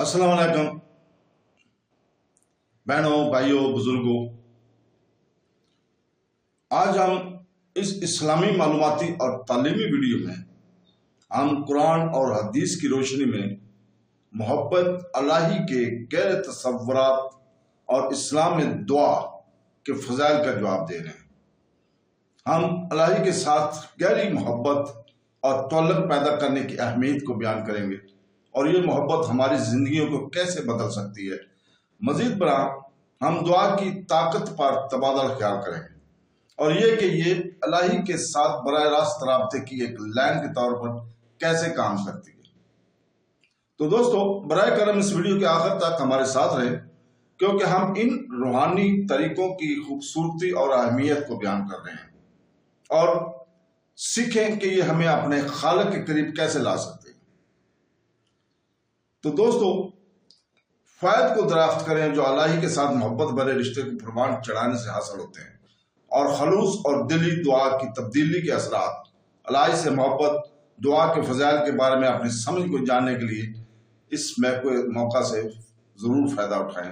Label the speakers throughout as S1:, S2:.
S1: السلام علیکم بہنوں، بھائیوں، بزرگوں۔ آج ہم اس اسلامی معلوماتی اور تعلیمی ویڈیو میں ہم قرآن اور حدیث کی روشنی میں محبت الہی کے گہرے تصورات اور اسلام میں دعا کے فضائل کا جواب دے رہے ہیں۔ ہم الہی کے ساتھ گہری محبت اور تعلق پیدا کرنے کی اہمیت کو بیان کریں گے اور یہ محبت ہماری زندگیوں کو کیسے بدل سکتی ہے۔ مزید برآں ہم دعا کی طاقت پر تبادلہ خیال کریں گے اور یہ کہ یہ الہی کے ساتھ براہ راست رابطے کی ایک لائن کے طور پر کیسے کام کرتی ہے۔ تو دوستو، براہ کرم اس ویڈیو کے آخر تک ہمارے ساتھ رہیں، کیونکہ ہم ان روحانی طریقوں کی خوبصورتی اور اہمیت کو بیان کر رہے ہیں اور سیکھیں کہ یہ ہمیں اپنے خالق کے قریب کیسے لا سکتے ہیں۔ تو دوستو، فائد کو دریافت کریں جو الہی کے ساتھ محبت بھرے رشتے کو پروان چڑھانے سے حاصل ہوتے ہیں، اور خلوص اور دلی دعا کی تبدیلی کے اثرات۔ الہی سے محبت دعا کے فضائل کے بارے میں اپنی سمجھ کو جاننے کے لیے اس موقع سے ضرور فائدہ اٹھائیں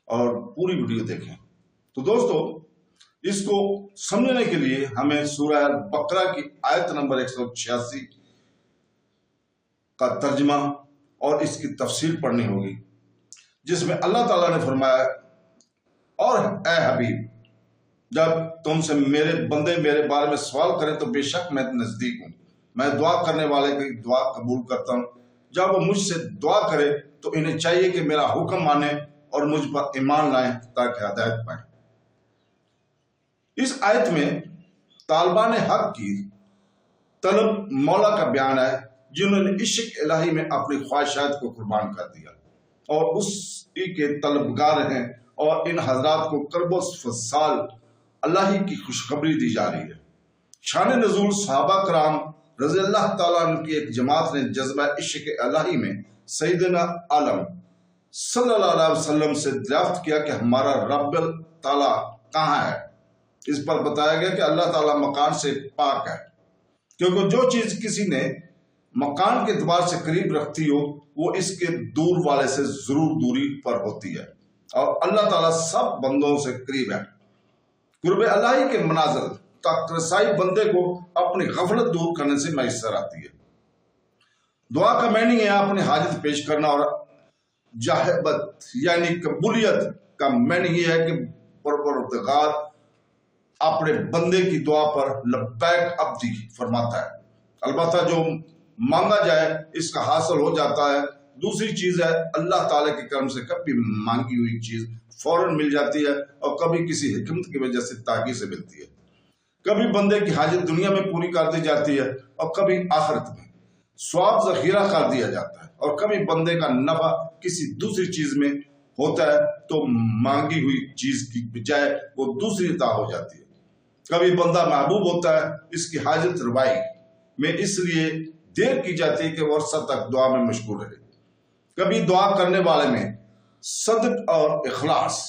S1: اور پوری ویڈیو دیکھیں۔ تو دوستو، اس کو سمجھنے کے لیے ہمیں سورہ البقرہ کی آیت نمبر 186 کا ترجمہ اور اس کی تفسیر پڑھنی ہوگی، جس میں اللہ تعالیٰ نے فرمایا، اور اے حبیب، جب تم سے میرے بندے میرے بارے میں سوال کریں تو بے شک میں نزدیک ہوں، میں دعا کرنے والے کی دعا قبول کرتا ہوں۔ جب وہ مجھ سے دعا کرے تو انہیں چاہیے کہ میرا حکم مانیں اور مجھ پر ایمان لائیں تاکہ ہدایت پائیں۔ اس آیت میں طالبان حق کی طلب مولا کا بیان ہے، جنہوں نے عشق الہی میں اپنی خواہشات کو قربان کر دیا اور اسی کے طلبگار ہیں، اور ان حضرات کو کرب و فصال الہی کی خوشخبری دی جا رہی ہے۔ شان نزول صحابہ کرام رضی اللہ تعالیٰ عنہ کی ایک جماعت نے جذبہ عشق الہی میں سیدنا عالم صلی اللہ علیہ وسلم سے دریافت کیا کہ ہمارا رب تعالیٰ کہاں ہے۔ اس پر بتایا گیا کہ اللہ تعالیٰ مکان سے پاک ہے، کیونکہ جو چیز کسی نے مکان کے اعتبار سے قریب رکھتی ہو وہ اس کے دور والے سے ضرور دوری پر ہوتی ہے، اور اللہ تعالیٰ سب بندوں سے قریب ہے۔ قرب الہی کے منازل تک رسائی بندے کو اپنی غفلت دور کرنے سے میسر آتی ہے۔ دعا کا معنی ہے اپنی حاجت پیش کرنا، اور جاہبت یعنی قبولیت کا معنی یہ ہے کہ پروردگار اپنے بندے کی دعا پر لبیک عبدی فرماتا ہے۔ البتہ جو مانگا جائے اس کا حاصل ہو جاتا ہے۔ دوسری چیز ہے اللہ تعالیٰ کے کرم سے کبھی مانگی ہوئی چیز فوراً مل جاتی ہے، اور کبھی کسی حکمت کی وجہ سے تاخیر سے ملتی ہے۔ کبھی بندے کی حاجت دنیا میں پوری کر دی جاتی ہے اور کبھی آخرت میں ثواب ذخیرہ کر دیا جاتا ہے، اور کبھی بندے کا نفع کسی دوسری چیز میں ہوتا ہے تو مانگی ہوئی چیز کی بجائے وہ دوسری عطا ہو جاتی ہے۔ کبھی بندہ محبوب ہوتا ہے، اس کی حاجت روائی میں اس لیے دیر کی جاتی ہے کہ وہ عرصہ تک دعا میں مشغول رہے۔ کبھی دعا کرنے والے میں صدق اور اخلاص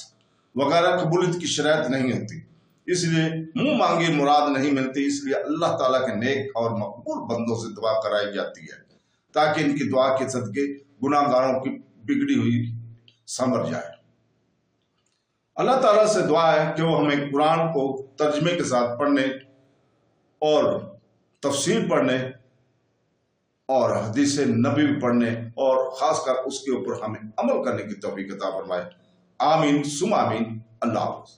S1: وغیرہ قبولیت کی شرائط نہیں ہوتی، اس لیے منہ مانگی مراد نہیں ملتی۔ اس لیے اللہ تعالیٰ کے نیک اور مقبول بندوں سے دعا کرائی جاتی ہے تاکہ ان کی دعا کے صدقے گناہ گاروں کی بگڑی ہوئی سنور جائے۔ اللہ تعالیٰ سے دعا ہے کہ وہ ہمیں قرآن کو ترجمے کے ساتھ پڑھنے اور تفسیر پڑھنے اور حدیث نبی پڑھنے اور خاص کر اس کے اوپر ہمیں عمل کرنے کی توفیق عطا فرمائے۔ آمین ثم آمین۔ اللہ حافظ۔